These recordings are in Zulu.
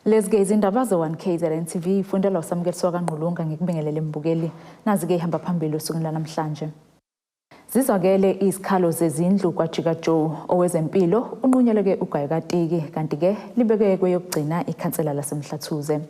Lezi-ke izindaba ze-1KZNTV ifundela usamukeliso kaNgqulunga ngikubingelele mbukeli. Nazi-ke ihamba phambili usukwini lanamhlanje. Zizwakele izikhalo zezindlu kwaJikaJoe owezempilo unqunyeleke ugayekatiki kanti-ke libeke kweyokugcina ikhansela lasemhlathuze.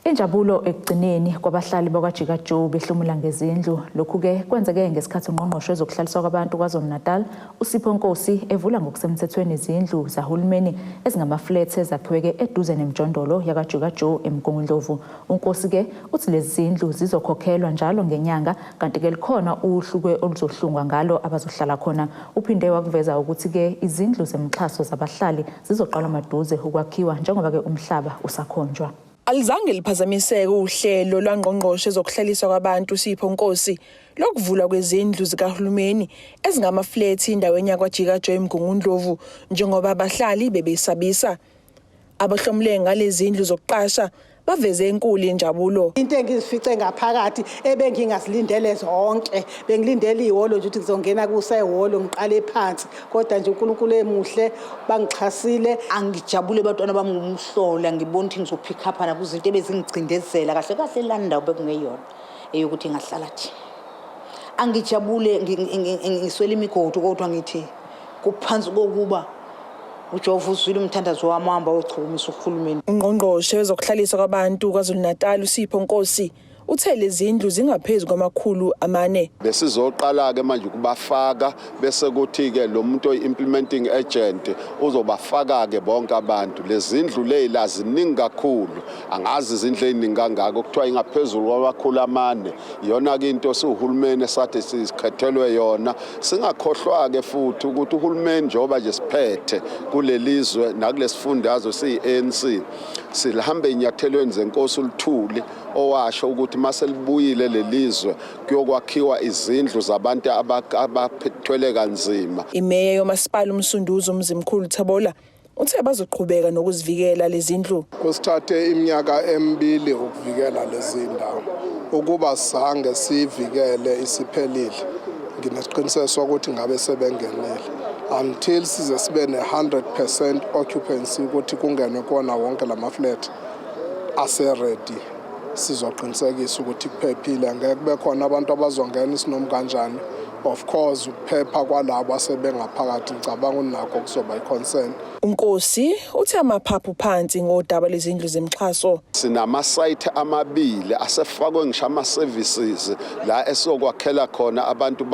Injabulo ekugcineni kwabahlali bakwaJikaJoe behlomula ngezindlu. Lokhu-ke kwenzeke ngesikhathi ungqongqoshe wezokuhlaliswa kwabantu KwaZulu-Natal uSipho Nkosi evula ngokusemthethweni izindlu zahulumeni ezingamaflats ezakhiweke eduze nemjondolo yakwaJikaJoe eMgungundlovu. uNkosi-ke uthi lezi zindlu zizokhokhelwa njalo ngenyanga kanti-ke likhona uhluke oluzohlungwa ngalo abazohlala khona. Uphinde wakuveza ukuthi-ke izindlu zemxhaso zabahlali zizoqala maduze ukwakhiwa njengoba-ke umhlaba usakhonjwa. Alizange liphazamiseke uhlelo lwangqongqoshe zokuhlaliswa kwabantu uSipho Nkosi lokuvula kwezindlu zikahulumeni ezingamaflats endaweni yakwaJikaJoe eMgungundlovu njengoba abahlali bebesabisa. Abahlomule ngalezi zindlu zokuqasha baveze enkulu injabulo. Into engizifice ngaphakathi ebengingazilindele zonke, bengilindele ihholo nje ukuthi ngizongena kusehholo ngiqale phansi, kodwa nje uNkulunkulu emuhle bangixhasile. Angijabule abantwana bami ngumhlola ngibona ukuthi ngizopick up na kuzinto ebezingicindezela kahle kahle landa bekungeyona eyokuthi ngahlala thi. Angijabule ngiswele imigodo kodwa ngithi kuphansi kokuba uJehova uzwile umthandazo wamahamba ochukumisa uhulumeni. Ungqongqoshe wezokuhlaliswa kwabantu KwaZulu-Natal uSipho Nkosi uthe lezi zindlu zingaphezulu kwama400. Besizoqala-ke manje ukubafaka bese kuthi-ke lo muntu oyi-implementing agent uzobafaka-ke bonke abantu. Lezi zindlu ley'la ziningi kakhulu, angazi izindlu ey'ningi kangako kuthiwa ingaphezulu kwama400. Iyona-ke into siwuhulumeni esathi sikhethelwe yona. Singakhohlwa-ke futhi ukuthi uhulumeni njengoba nje siphethe kulelizwe nakulesifundazwe siyi-ANC sihambe enyathelweni zeNkosi uLuthuli owasho ukuthi mase libuyile lelizwe kuyokwakhiwa izindlu zabantu abaphethwele kanzima. Imeya yomasipala uMsunduzi uMzimkhulu Thabola uthe bazoqhubeka nokuzivikela lezi zindlu. Kusithathe iminyaka emibili ukuvikela lezi ndawo. Ukuba sange sivikele isiphelile, nginesiqiniseko ukuthi ngabe sebengenele. Until size sibe ne-100% occupancy ukuthi kungenwe kona wonke lamaflat ase-ready, sizoqinisekisa ukuthi kuphephile. Ngeke kube khona abantu abazongena isinoma kanjani. Of course ukuphepha kwalabo asebengaphakathi ngicabanga unakho kuzoba i-concern. uNkosi uthi amaphaphu phansi ngodaba lezindlu zemxhaso. Sinama-site amabili asefakwe ngisho ama-services la esokwakhela khona abantu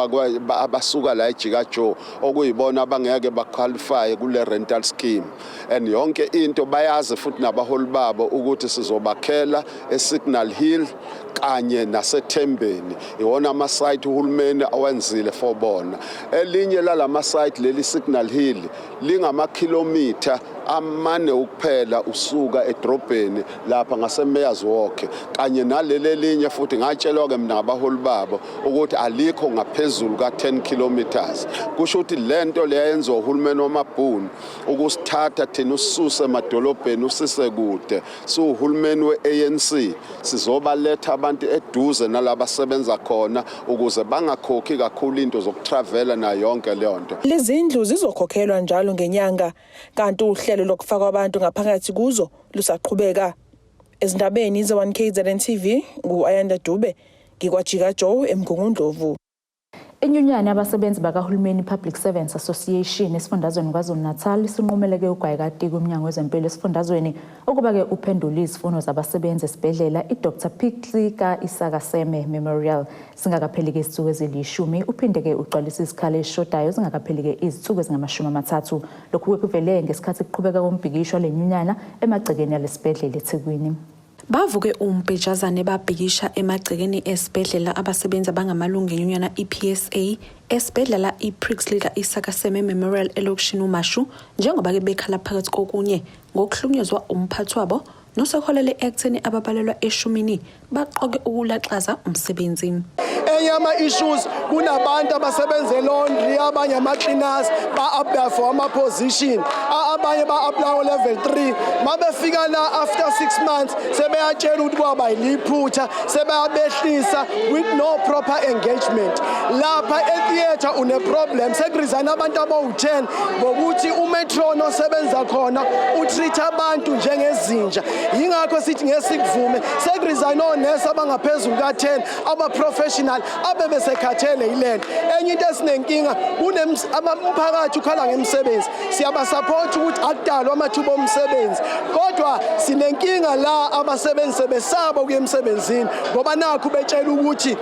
abasuka la eJikaJoe okuyibona abangeke baqualify kule rental scheme. And yonke into bayazi futhi nabaholi babo ukuthi sizobakhela eSignal Hill kanye naseThembeni. Iwona ama-site uhulumeni awenzile for bona. Elinye lalama-site leli Signal Hill lingama-kilometer amane ukuphela usuka edrobheni lapha ngaseMeyers Walk kanye naleli linye futhi ngatshelwa-ke mina abaholi babo ukuthi alikho ngaphezulu ka10 kilometers. Kusho ukuthi lento leyenziwa uhulumeni wamabhunu ukusithatha thina usisuse emadolobheni usise kude. Uhulumeni we-ANC sizobaletha abantu eduze nalaba sebenza khona ukuze bangakhokhi kakhulu into zokutravela na yonke leyo nto. Lezi zindlu zizokhokhelwa njalo ngenyanga kanti uhlelo lokufaka abantu ngaphakathi kuzo lusaqhubeka. Ezindabeni ze-1KZNTV ngu-Ayanda Dube ngikwaJikaJoe eMgungundlovu. Inyunyane yabasebenzi bakahulumeni Public Servants Association esifundazweni KwaZulu-Natal isinqumeleke ugayekatiki umnyango wezempilo esifundazweni ukuba-ke uphendule izifuno zabasebenzi esibhedlela iDr. Ikhansela Memorial zingakaphelike izitsuku ezili10. Uphinde-ke ugcwalisa izikhalo ezishodayo zingakaphelike izitsuku ezingama30. Lokhu kuvele ngesikhathi kuqhubeka kombhikisho lenyunyana emagcekeni yalesibhedlela eThekwini. Bavuke umbhejazane babhikisha emagcekeni esibhedlela abasebenzi abangamalungu enyunyana iPSA esibhedlela iPrix.Ikhansela Memorial elokishini uMashu njengoba-ke bekhala phakathi kokunye ngokuhlunyezwa umphathi wabo noseholele ekutheni ababalelwa 10 baqoke ukulaxaza umsebenzi. enye ama-issues kunabantu abasebenza e-laundry, abanye ama-cleaners ba-apply for ama-position, abanye ba-apply level 3. Mabefika la after 6 months sebeyatshela ukuthi kwaba yiliphutha, sebeyabehlisa with no proper engagement. Lapha e-theatre une-problem, sekurizana abantu abawu-10 ngokuthi umetron osebenza khona utreat abantu njengezinja. Yingakho sithi ngesikuvume sekurizana onesi abangaphezulu ka-10 aba-professional abebesekhathele yilento. Enye into esinenkinga umphakathi ukhala ngemsebenzi, siyabasupport ukuthi akudalwe amathuba omsebenzi, kodwa sinenkinga la abasebenzi sebesaba ukuya emsebenzini ngoba nakho betshela ukuthi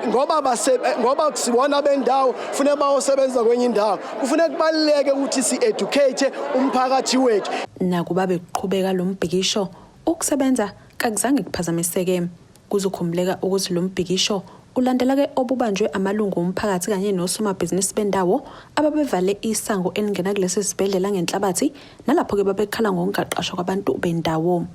ngoba sibona bendawo kufanele bayosebenza kwenye indawo. Kufanele kubaluleke ukuthi si-educate umphakathi wethu. Nakuba beqhubeka lo mbhikisho ukusebenza kakuzange kuphazamiseke. Kuzokhumbuleka ukuthi lo mbhikisho ulandela-ke obubanjwe amalungu omphakathi kanye nosomabhizinisi bendawo ababevale isango elingena kulesi sibhedlela ngenhlabathi nalapho-ke babekhala ngokungaqashwa kwabantu bendawo.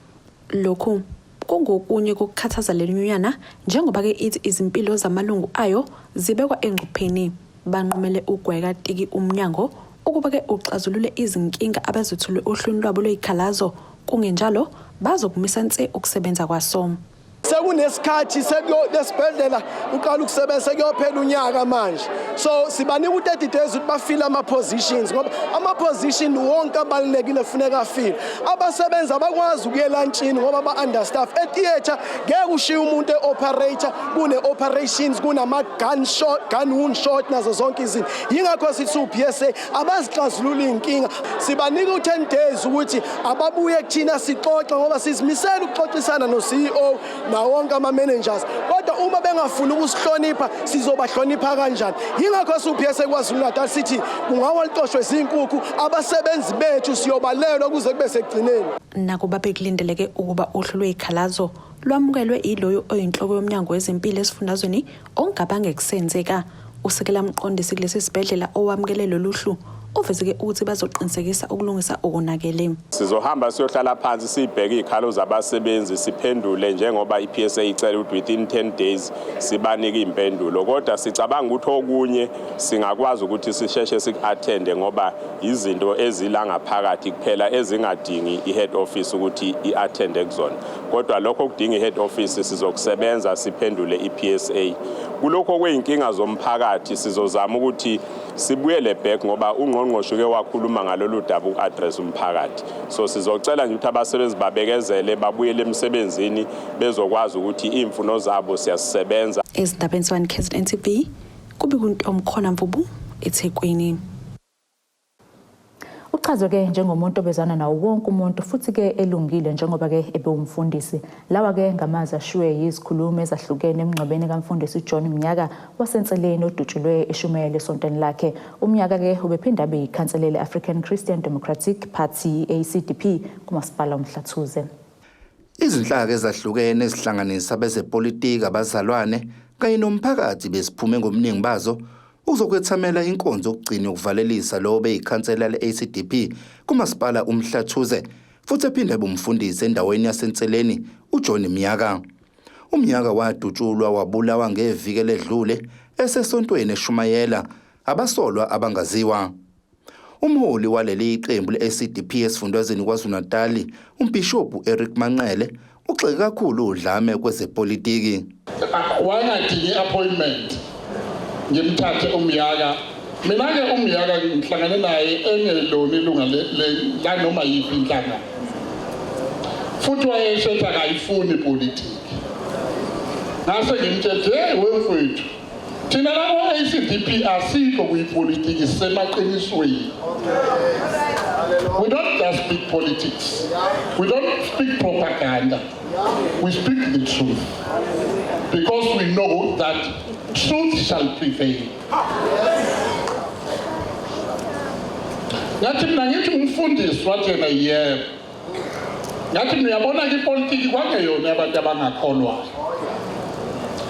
Lokhu kungokunye kokukhathaza le nyunyana njengoba-ke ithi izimpilo zamalungu ayo zibekwa engcupheni. Banqumele ugweka tiki umnyango ukuba-ke uxazulule izinkinga abazithule ohlwini lwabo lweyikhalazo, kungenjalo bazokumisa nse ukusebenza kwaso. Sekunesikhathi lesibhedlela uqala ukusebenza sekuyophela unyaka manje. So sibanika u-30 days ukuthi bafile ama-positions ngoba ama-position wonke abalulekile kufuneka afile. Abasebenzi abakwazi ukuya elantshini ngoba ba-understaff. E-theatre ngeke ushiye umuntu e-operator, kune-operations, kunama-gun wound shot nazo zonke izinto. Yingakho sithi u-PSA abazixazulula iy'nkinga. Sibanika u-10 days ukuthi ababuye kuthina sixoxe ngoba sizimisela ukuxoxisana no-CEO nawonke ama-managers, kodwa uma bengafuni ukusihlonipha sizobahlonipha kanjani? Yingakho siuPSA KwaZulu-Natal sithi kungawa litoshwe izinkukhu abasebenzi bethu siyobalelwa kuze kube sekugcineni. Nakuba bekulindeleke ukuba uhlu lweyikhalazo lwamukelwe iloyo oyinhloko yomnyango wezempilo esifundazweni ongabange kusenzeka, usekela mqondisi kulesi sibhedlela owamukele lolu hlu uveze ukuthi bazoqinisekisa ukulungisa okunakele. Sizohamba siyohlala phansi sibheke izikhalo zabasebenzi siphendule njengoba iPSA icela ukuthi within 10 days sibanike impendulo, kodwa sicabanga ukuthi okunye singakwazi ukuthi sisheshe sikuattende ngoba izinto ezila ngaphakathi kuphela ezingadingi ihead office ukuthi iattende kuzona, kodwa lokho kudinga ihead office sizokusebenza siphendule iPSA. Kulokho kweyinkinga zomphakathi sizozama ukuthi sibuyele back ngoba ungqongqoshe ke wakhuluma ngalolu daba uaddress umphakathi. So sizocela nje ukuthi abasebenzi babekezele babuyele emsebenzini bezokwazi ukuthi imfuno zabo siyasebenza. Izindlu.1KZNTV kubikuntomkhona Mvubu eThekwini. Uchazwe-ke njengomuntu obezana nawo wonke umuntu futhi-ke elungile njengoba-ke ebewumfundisi. Lawa-ke ngamazwi ashiwe yizikhulumi ezahlukene emngcwabeni kaMfundisi John Mnyaka wasenseleni odutshulwe eshumayela esontweni lakhe. UMnyaka-ke ubephinda abe yikhansela le-African Christian Democratic Party ACDP kumasipala uMhlathuze. Izinhlaka ezahlukene ezihlanganisa bezepolitiki, abazalwane kanye nomphakathi besiphume ngomningi bazo uzokwethamela inkonzo okugcina ukuvalelisa lo beyikhansela le-ACDP kumasipala uMhlathuze futhi ephinde bumfundisi endaweni yasenseleni uJohn Mnyaka. UMnyaka wadutshulwa wabulawa ngeviki ledlule esesontweni eshumayela abasolwa abangaziwa. Umholi waleli iqembu le-ACDP esifundazweni KwaZulu-Natal uMbishop Eric Manqele ugxeke kakhulu udlame kwezepolitiki. Wangadingi appointment ngimthathe uMnyaka. Mina-ke uMnyaka ngihlangane naye engelona ilunga la noma yiphi inhlangano, futhi wayeshetha akayifuni politiki. Ngase ngimthethe wemfowethu thina la ACDP asikho kuyipolitiki sisemaqinisweni. We don't just speak politics. We don't speak propaganda. We speak the truth. Because we know that truth shall prevail. Ngathi mina ngithi umfundisi wathi yena yebo. Ngathi niyabona ke ipolitiki kwangeyona abantu abangakholwayo.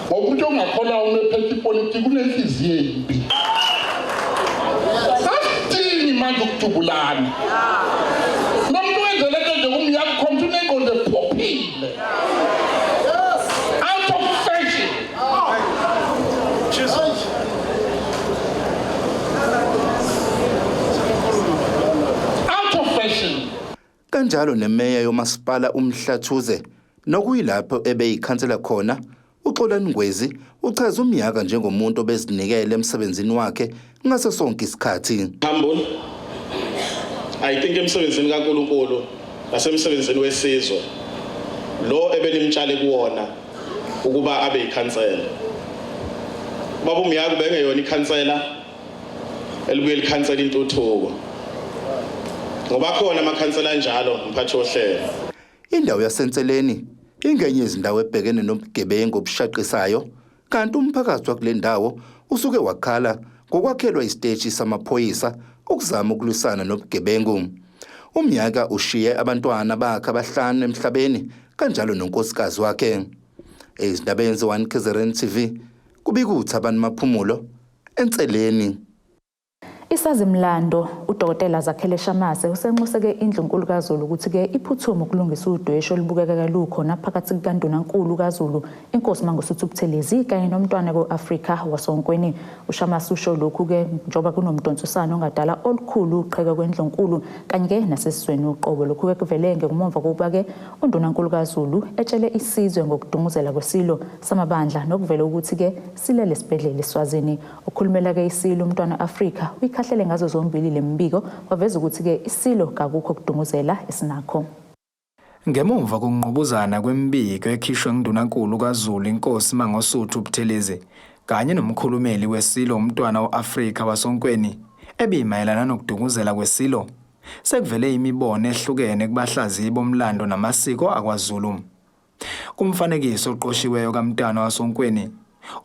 Ngoba umuntu ongakholwa unephethe ipolitiki unenhliziyo embi. Asidingi manje ukujubulana. Nomuntu wenzele nje uMnyaka khomthu nenqondo ephophile. Out of fashion. kanjalo nemeya yomasipala uMhlathuze nokuyilapho ebeyikhansela khona uXolani Ngwezi uchaza uMyaka njengomuntu obezinikele emsebenzini wakhe ngaso sonke isikhathi. Humble. I think emsebenzini kaNkulunkulu nasemsebenzini wesizwe lo ebenimtshale kuwona ukuba abe ikhansela. Baba uMyaka bengeyona ikhansela elibuye likhansela intuthuko. Ngoba khona amakhansela njalo mphathi ohlelo. Indawo yaseNseleni ingenye izindawo ebhekene nobugebengu obushaqisayo kanti umphakathi wakule ndawo usuke wakhala ngokwakhelwa isiteshi samaphoyisa ukuzama ukulwisana nobugebengu. uMyaka ushiye abantwana bakhe abahlanu emhlabeni kanjalo nonkosikazi wakhe. Izindabeni ze1KZNTV kubikuthi abantu maphumulo eNseleni. Isazimlando uDokotela Zakhele Shamase usenxuseke Indlu enkulu kaZulu ukuthi ke iphuthume ukulungisa udwesho olubukeka kalukhona phakathi kukaNdunankulu kaZulu inkosi Mangosuthu Buthelezi kanye nomntwana ko-Afrika wasonkweni. uShamase usho lokhu ke njoba kunomdonsosano ongadala olukhulu uqheka kwendlu enkulu kanye ke nasesizweni uqobo. Lokhu ke kuvele ngemva kokuba ke uNdunankulu kaZulu etshele isizwe ngokudunguzela kwesilo samabandla nokuvela ukuthi ke silele esibhedlela eSwazini. Ukhulumela ke isilo umntwana Afrika kahlele ngazo zombili lembiko waveza ukuthi ke isilo kakukho kudunguzela esinakho. Ngemuva kokungqubuzana kwembiko ekhishwe nguNdunankulu kaZulu inkosi Mangosuthu Buthelezi kanye nomkhulumeli wesilo umntwana oAfrika wasonkweni ebimayelana nokudunguzela kwesilo sekuvele imibono ehlukene kubahlaziyi bomlando namasiko akwaZulu. Kumfanekiso oqoshiweyo kaMntwana wasonkweni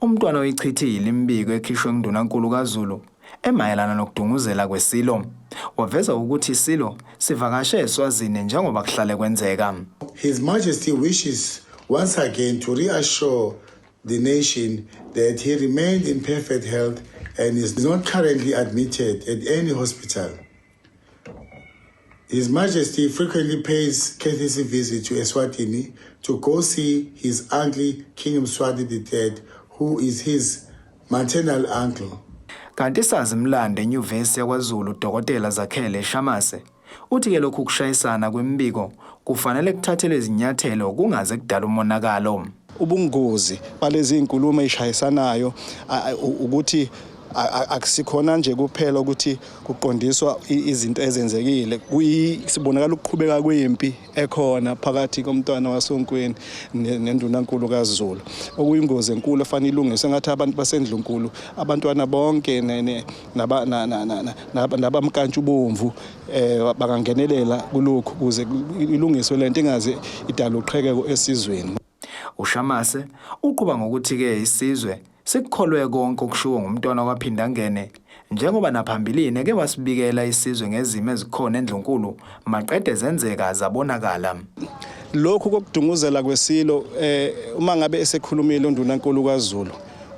umntwana oyichithile imbiko ekhishwe nguNdunankulu kaZulu emayelana nokudunguzela kwesilo waveza ukuthi isilo sivakashe eSwazini njengoba kuhlale kwenzeka. His Majesty wishes once again to reassure the nation that he remained in perfect health and is not currently admitted at any hospital. His Majesty frequently pays courtesy visits to Eswatini to go see his uncle King Mswati III, who is his maternal uncle. Kanti isazimlando eNyuvesi yakwaZulu uDokotela Zakhele Shamase uthi ke lokhu kushayisana kwembiko kufanele kuthathelwe izinyathelo kungaze kudala umonakalo. Ubungozi balezi inkulumo ezishayisanayo ukuthi akusikhona nje kuphela ukuthi kuqondiswa izinto ezenzekile kuyisibonakala ukuqhubeka kwempi ekhona phakathi komntwana wasonkweni neNdunankulu kaZulu okuyingozi enkulu efanele ilungiswe ngathi abantu basendlunkulu abantwana bonke nabamkantshu bomvu bakangenelela kulokhu kuze ilungiswe lento ingaze idala uqhekeko esizweni. uShamase uqhuba ngokuthi ke isizwe sikukholwe konke okushiwo ngumntwana kwaphinda ngene njengoba naphambilini ke wasibikela isizwe ngezimo ezikhona endlunkulu maqede zenzeka zabonakala. Lokhu kokudunguzela kwesilo uma ngabe esekhulumile uNdunankulu kaZulu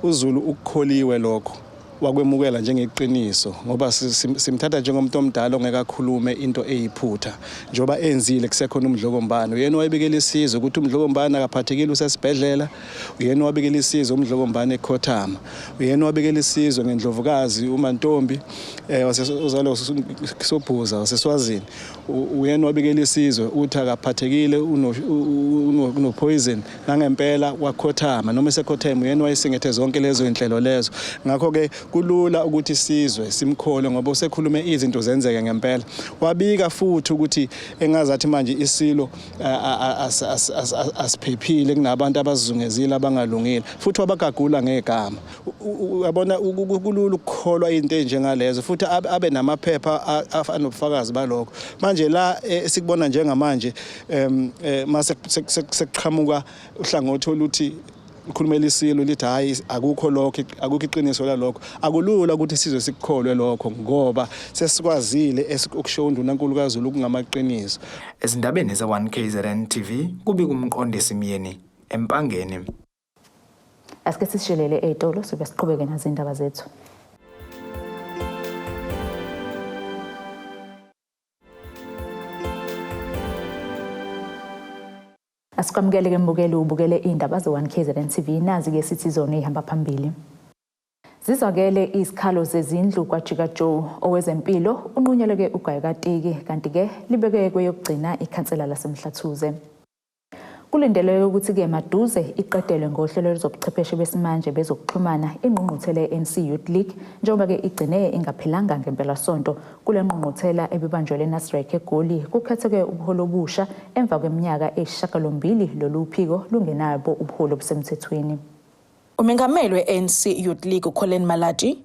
uZulu ukukholiwe lokho wakwemukela njengeqiniso ngoba simthatha njengomuntu omdala ongekakhulume into eyiphutha njoba enzile kusekhona umdlokombane uyena wayebekela isizwe ukuthi umdlokombane akaphathekile usesibhedlela uyena wabekela isizwe umdlokombane ekhothama uyena wabekela isizwe ngendlovukazi uMantombi ozalo Sobhuza waseSwazini uyena wabekela isizwe uthi akaphathekile uno poison nangempela wakhothama noma esekhothema uyena wayesingethe zonke lezo inhlelo lezo. Ngakho ke kulula ukuthi isizwe simkhole ngoba usekhulume izinto zenzeke ngempela. Wabika futhi ukuthi engazathi manje isilo asiphephile kunabantu abazungezile abangalungile futhi wabagagula ngegama. Uyabona kulula ukukholwa into enjengalezo futhi abe namaphepha afanobufakazi balokho. Manje la sikubona njengamanje mase sekuqhamuka uhlangothi oluthi ukhulumela isilo lithi hayi akukho lokho akukho iqiniso lalokho akulula ukuthi sizwe sikukholwe lokho ngoba sesikwazile ukusho uNdunankulu kaZulu kungamaqiniso. Ezindabeni ze1KZNTV kubika umqondisi Myeni empangeni. Asike sishelele etolo sobe siqhubeke nazo indaba zethu. Asikwamukele ke mbukeli ubukele indaba ze1KZNTV nazi ke sithi zona ihamba phambili. Zizwakele izikhalo zezindlu kwajika Joe owezempilo unqunyeleke ugayekatiki kanti-ke libeke kweyokugcina ikhansela lasemhlathuze. Kulindeleke ukuthi-ke maduze iqedelwe ngohlelo lwezobuchwepheshe besimanje bezokuxhumana ingqungquthela ye-ANC Youth League njengoba-ke igcine ingaphelanga ngempelasonto kule ngqungquthela ebibanjelwe eNasrec eGoli kukhetheke ubuholo obusha emva kweminyaka eyisishiyagalombili lolu phiko lungenabo ubuholo obusemthethweni. Umengameli we-ANC Youth League uColin Malaji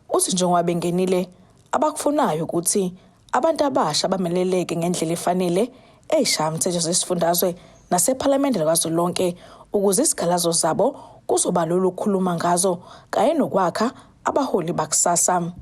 uthi njengoba bengenile abakufunayo ukuthi abantu abasha bameleleke ngendlela efanele eyishaya umthetho zesifundazwe nasephalamende likazwelonke ukuze isikhalazo zabo kuzoba lolu ukukhuluma ngazo kanye nokwakha abaholi bakusasa.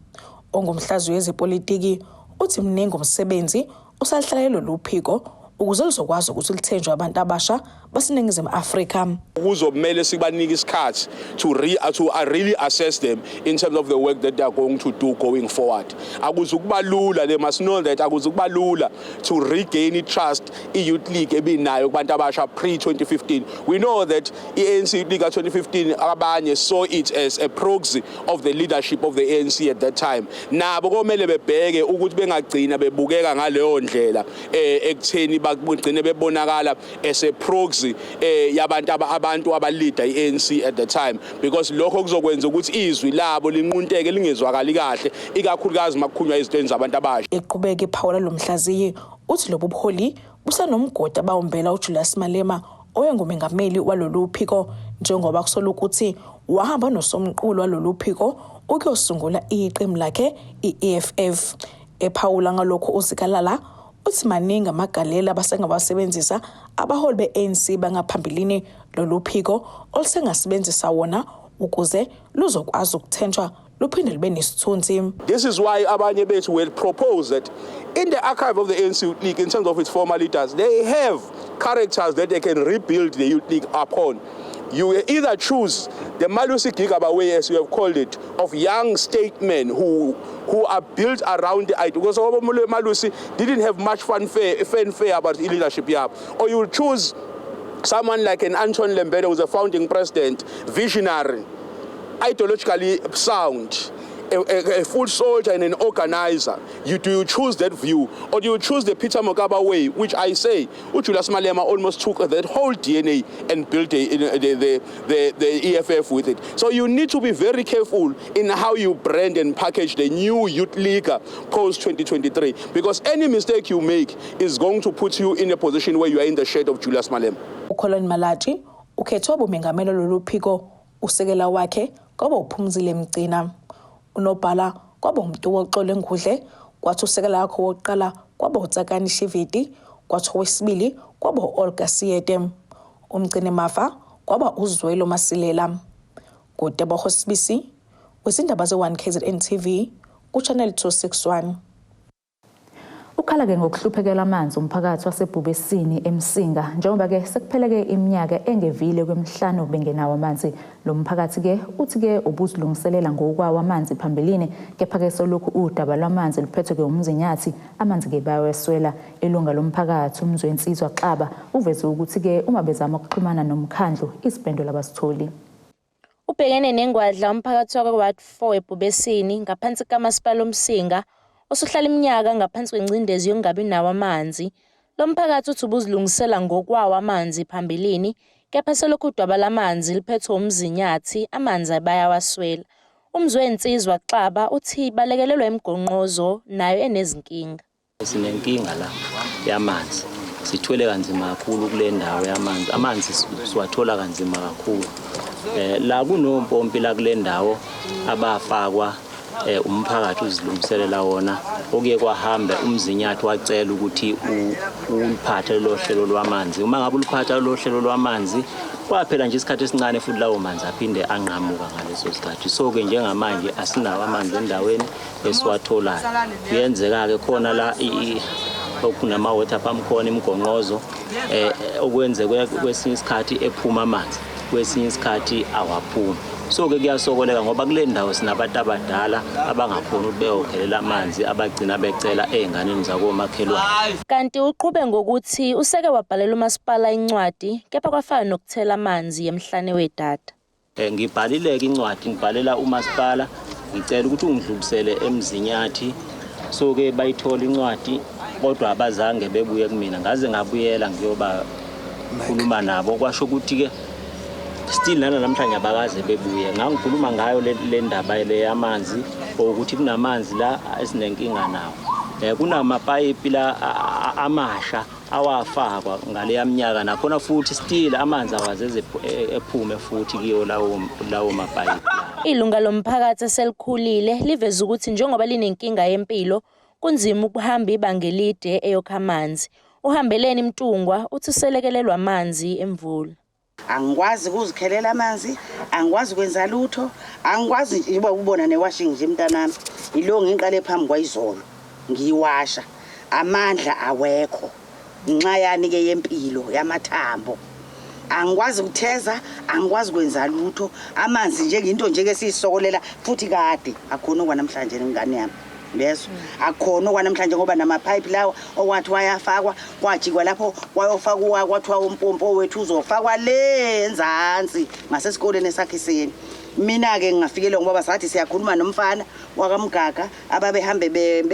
Ongumhlaziyi wezepolitiki uthi mningi umsebenzi usahlala lolu phiko ukuze lizokwazi ukuthi lithenjwe abantu abasha baseNingizimu Afrika. Kuzomele sibanike isikhathi to really assess them in terms of the work that they are going to do going forward. Akuzukubalula, they must know that akuzukubalula to regain trust i-Youth League ebinayo kubantu abasha pre-2015. We know that i-ANC Youth League ka-2015 abanye saw it as a proxy of the leadership of the ANC at that time. Nabo komele bebheke ukuthi bengagcina bebukeka ngaleyo ndlela ekutheni bagcine bebonakala as a proxy yabantu abalida i-ANC at the time, because lokho kuzokwenza ukuthi izwi labo linqunteke lingezwakali kahle ikakhulukazi makukhunywa izitweni zabantu abasha. Eqhubeka iphawula lomhlaziyi uthi lobu buholi busanomgodi abawumbela uJulius Malema oyengumengameli walolu phiko njengoba kusolwa ukuthi wahamba nosomqulu walolu phiko ukuyosungula iqembu lakhe i-EFF. Ephawula ngalokho uzikalala uthi maningi amagalela abasengabasebenzisa abaholi be-ANC bangaphambilini lolu phiko olusengasebenzisa wona ukuze luzokwazi ukuthenjwa luphinde libe nesithunzi. This is why abanye bethu will propose that in the archive of the ANC Youth League, in terms of its former leaders, they have characters that they can rebuild the Youth League upon. You either choose the Malusi Gigaba way, as you have called it, of young statesmen who are built around the idea. Because Malusi didn't have much fanfare about leadership here. Or you choose someone like an Anton Lembede, who's a founding president, visionary, ideologically sound, a full soldier and an organizer. Do you choose that view, or do you choose the Peter Mokaba way, which I say, Julius Malema almost took that whole DNA and built the EFF with it. So you need to be very careful in how you brand and package the new Youth League post-2023, because any mistake you make is going to put you in a position where you are in the shade of Julius Malema. uColin Malaji ukhethwa ubumengameli lolu phiko usekela wakhe kwaba uPhumzile Mgcina. Unobhala kwaba umuntu woxolo engudle, kwathi usekela yakhe wokuqala kwaba uTsakani Shividi, kwathi owesibili kwaba Olga Siyete, umgcini mafa kwaba uZwelo Masilela. Kudeba Hospisi wezindaba ze1KZNTV kuchannel 261. Ukhala-ke ngokuhluphekela amanzi umphakathi wasebhubesini eMsinga njengoba-ke sekupheleke iminyaka engevile kwemihlanu bengenawo amanzi. Lo mphakathi-ke uthi-ke ubuzilungiselela ngokwawo amanzi phambilini, kepha-ke solokhu udaba lwamanzi luphethwe-ke umzinyathi amanzi-ke bayaweswela. Ilunga lomphakathi uMzwensizwa Xaba uveze ukuthi-ke uma bezama ukuxhumana nomkhandlu isibhendo labasitholi. Ubhekene nengwadla umphakathi wakwa-Ward 4 ebhubesini ngaphansi kamasipala omsinga osuhlala iminyaka ngaphansi kwencindezi yokungabi nawo amanzi. Lo mphakathi uthi ubuzilungisela ngokwawo amanzi phambilini, kepha selokhu udaba lamanzi liphethwe umzinyathi amanzi bayawaswela. UMzwensizwa Xaba uthi balekelelwa imigonqozo nayo enezinkinga. Sinenkinga la yamanzi, sithwele kanzima kakhulu kule ndawo yamanzi. Amanzi siwathola kanzima kakhulu. La kunompompi la kule ndawo abafakwa umphakathi uzilungiselela wona, okuye kwahambe umzinyathi wacela ukuthi uliphathe lo hlelo lwamanzi. Uma ngabe uliphatha lo hlelo lwamanzi kwaphela nje isikhathi esincane futhi lawo manzi aphinde anqamuka ngaleso sikhathi. So-ke njengamanje asinawo amanzi endaweni esiwatholayo. Kuyenzeka-ke khona la okunama-water pump khona imigonqozo okwenze kwesinye isikhathi ephuma amanzi, kwesinye isikhathi awaphumi. So-ke kuyasokoleka ngoba kule ndawo sinabantu abadala abangakhona ukuthi beyokhelela amanzi abagcina becela ey'nganeni zakomakhelwane. Kanti uqhube ngokuthi useke wabhalela umasipala incwadi kepha kwafana nokuthela amanzi emhlane wedada. Ngibhalile-ke incwadi, ngibhalela umasipala ngicela ukuthi ungidlulisele eMzinyathi so ke bayithola incwadi kodwa abazange bebuye kumina ngaze ngabuyela ngiyoba khuluma nabo kwasho ukuthi ke still namhlanje abakaze bebuye ngangikhuluma ngayo le ndaba le yamanzi ukuthi kunamanzi la esinenkinga nawo kunamapayipi la amasha awafakwa ngale yaminyaka nakhona futhi still amanzi awazeze ephume futhi kiyo lawo mapayipi. Ilunga lomphakathi selikhulile liveza ukuthi njengoba linenkinga yempilo kunzima ukuhamba ibanga elide eyokha amanzi. Uhambeleni Mtungwa uthi uselekelelwa amanzi emvula. Angikwazi ukuzikhelela amanzi, angikwazi ukwenza lutho, angikwazi nje ukubona newashing nje mntanami. Ilo ngiqale phambi kwayizolo ngiwasha. Amandla awekho. Nxa yani ke yempilo yamathambo. Angikwazi ukutheza, angikwazi ukwenza lutho. Amanzi nje into nje ke siyisokolela futhi kade akhona kwanamhlanje ngane yami. Leso akhona kwanamhlanje ngoba namapipe lawo owathi wayafakwa kwajikwa lapho wayofakwa kwathiwa umpompo wethu uzofakwa le enzansi ngasesikoleni esakhiseni. Mina ke ngingafikele ngoba sathi siyakhuluma nomfana wakamgaga ababehambe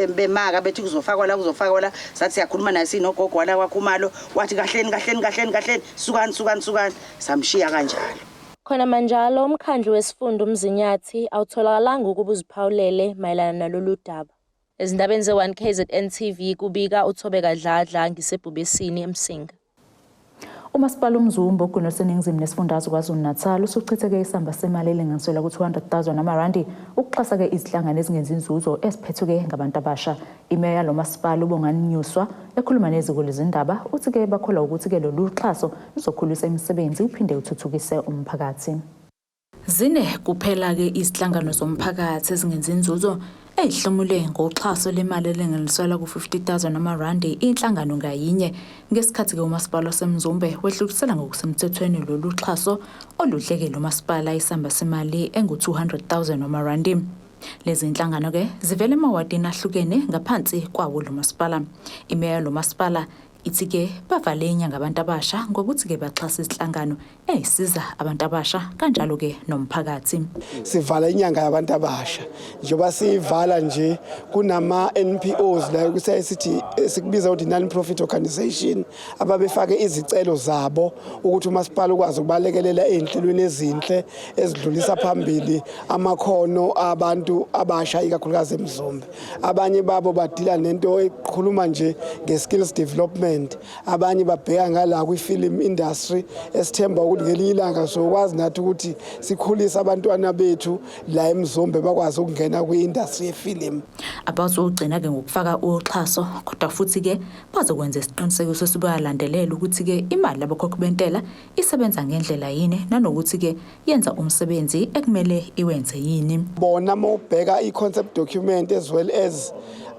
bemaka bethi kuzofakwa la sathi siyakhuluma naye sinogogo wala kwakhumalo wathi kahleni sukani samshiya kanjalo. Khona manjalo umkhandlu wesifunda uMzinyathi awutholakalanga ukuba uziphawulele mayelana nalolu daba. Ezindabeni ze1KZNTV kubika uThobeka Dladla ngisebhubesini eMsinga. Umasipala uMzumbe ogunoseningizimu nesifundazwe KwaZulu-Natal usuchitheke isamba semali elinganiselwa ku200,000 amarandi ukuxhasa ke izihlangano ezingenzi inzuzo esiphethwe ngabantu abasha. Imeya lo masipala uBongani Nyuswa ekhuluma neziko lezindaba uthi ke bakholwa ukuthi ke lolu xhaso luzokhulisa imisebenzi uphinde uthuthukise umphakathi. Zine kuphela ke izihlangano zomphakathi ezingenzi inzuzo ezihlomule ngoxhaso lemali elinganiselwa ku50,000 amarandi inhlangano ngayinye ngesikhathi ke umasipala waseMzumbe wehlulisela ngokusemthethweni lolu xhaso oludleke lo masipala isamba semali engu200,000 amarandi. Lezi inhlangano ke zivele emawadini ahlukene ngaphansi kwawo lo masipala. Imeya lo masipala ithi ke bavale inyanga abantu abasha ngokuthi ke baxhasa isihlangano ezisiza abantu abasha kanjalo ke nomphakathi. Sivala inyanga yabantu abasha njengoba sivala nje kunama NPOs la kusayisithi sikubiza ukuthi non-profit organization ababefake izicelo zabo ukuthi umasipala ukwazi ukubalekelela ezinhlelweni ezinhle ezidlulisa phambili amakhono abantu abasha ikakhulukazi eMzumbe. Abanye babo badila nento ekhuluma nje nge-skills development, abanye babheka ngala kwi-film industry esithemba ukuthi ngelinye ilanga sokwazi nathi ukuthi sikhulisa abantwana bethu la eMzumbe bakwazi ukungena kwi-industry yefilm. Abazogcina ke ngokufaka uxhaso kodwa futhi ke bazokwenza isiqinisekiso sibalandelela ukuthi ke imali labakhokhi bentela isebenza ngendlela yini nanokuthi ke yenza umsebenzi ekumele iwenze yini. Bona mawubheka i-concept document as well as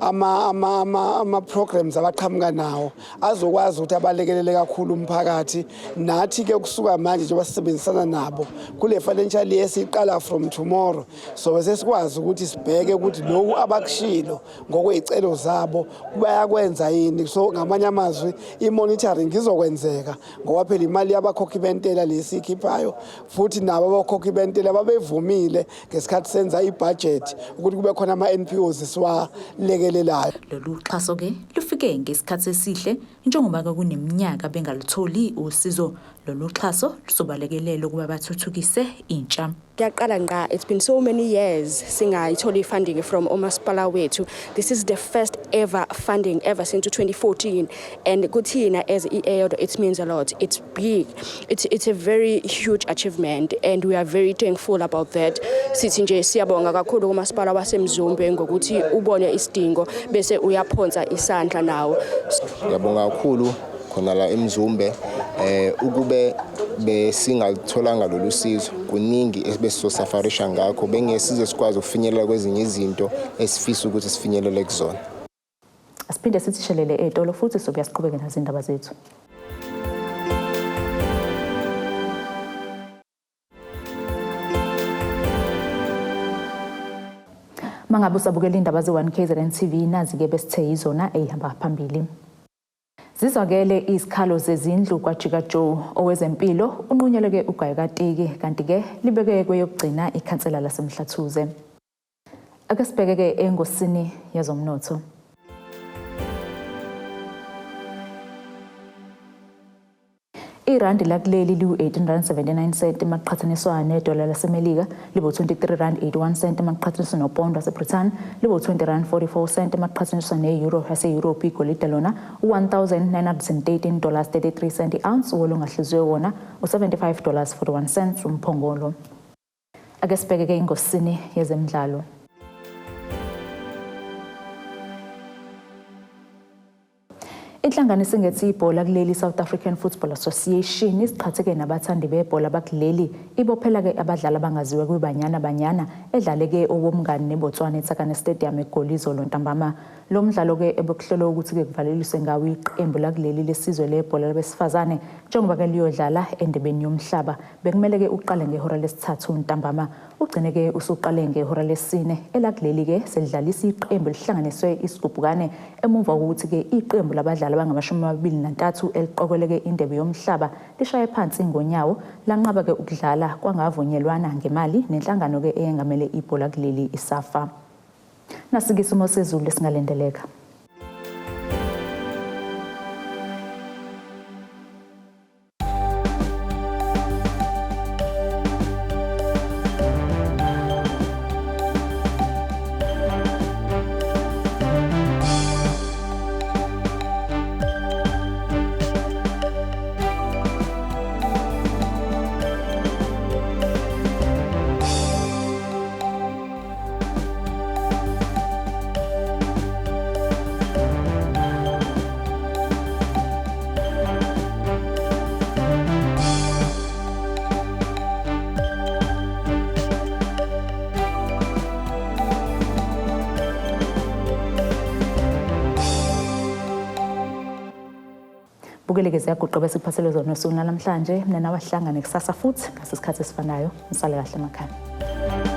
ama programs abaqhamuka nawo azokwazi ukuthi abalekelele kakhulu umphakathi. Nathi ke kusuka manje njengoba sisebenzisana nabo kule financial year siqala from tomorrow so sesikwazi ukuthi sibheke ukuthi lokhu abakushilo ngokwezicelo zabo bayakwenza yini. So ngamanye amazwi i-monitoring izokwenzeka ngoba phela imali yabakhokhi bentela lesikhiphayo futhi nabo abakhokhi bentela babevumile ngesikhathi senza i-budget ukuthi kube khona ama-NPOs siwalekelelayo. Lolu xhaso ke lufike ngesikhathi esihle njengoba kuneminyaka bengalutholi usizo. Lolu xhaso lusobalekelela ukuba bathuthukise intsha. It's been so many years singayitholi funding from umasipala wethu. This is the first ever funding ever since 2014 and kuthina as EAD it means a lot. It's big. It's a very huge achievement and we are very thankful about that. Sithi nje siyabonga kakhulu kumasipala waseMzumbe ngokuthi ubone isidingo bese uyaphonsa isandla nawo. Ngiyabonga kakhulu khona la eMzumbe ukube besingatholanga lolu sizo kuningi ebesizosafarisha ngakho bengesize sikwazi ukufinyelela kwezinye izinto esifisa ukuthi sifinyelele kuzona. Asiphinde sithishelele etolo futhi sobuya siqhubeke nezindaba zethu. Mangabe usabukela indaba ze1KZNTV nazi ke besithe yizona ehamba phambili. Zizwakele izikhalo zezindlu kwaJikaJoe owezempilo unqunyeleke ugayekatiki kanti ke libeke kweyokugcina ikhansela lasemhlathuze. Ake sibheke engosini yezomnotho. Irandi lakuleli liwu-18.79 maqhathaniswa nedola laseMelika libu-23.81 maqhathaniswa nopondo waseBrithani libu-20.44 maqhathaniswa ne-euro yase-Europe. Igolide lona $1,913.33 i-ounce, wolo ongahliziwe wona $75.41 umphongolo. Ake sibheke engosini yezemidlalo. Inhlangano esingethi ibhola kuleli South African Football Association isiqhatheke nabathandi bebhola bakuleli ibophela-ke abadlali abangaziwe kuyibanyana edlaleke obomngani neBotswana eTsakane Stadium eGoli izolo ntambama. Lo mdlalo-ke ebekuhlelwe ukuthi-ke kuvaleliswe ngawo iqembu lakuleli lesizwe lebhola labesifazane njengoba-ke liyodlala endebeni yomhlaba. Bekumele-ke uqale ngehora lesithathu ntambama, ugcine-ke usuqale ngehora lesine. Elakuleli-ke selidlalisa iqembu lihlanganiswe isigubhukane emuva kokuthi-ke iqembu labadlali abangama-23 eliqokeleke indebe yomhlaba lishaye phansi ngonyawo lanqaba-ke ukudlala kwangavunyelwana ngemali nenhlangano-ke eyengamele ibhola kuleli ISAFA. Nasi-ke isimo sezulu esingalendeleka. Bukeleke ziyaguqa bese kuphathelwe zona usuku namhlanje. Mina nabahlangane kusasa futhi ngasesikhathi esifanayo. Nisale kahle emakhaya.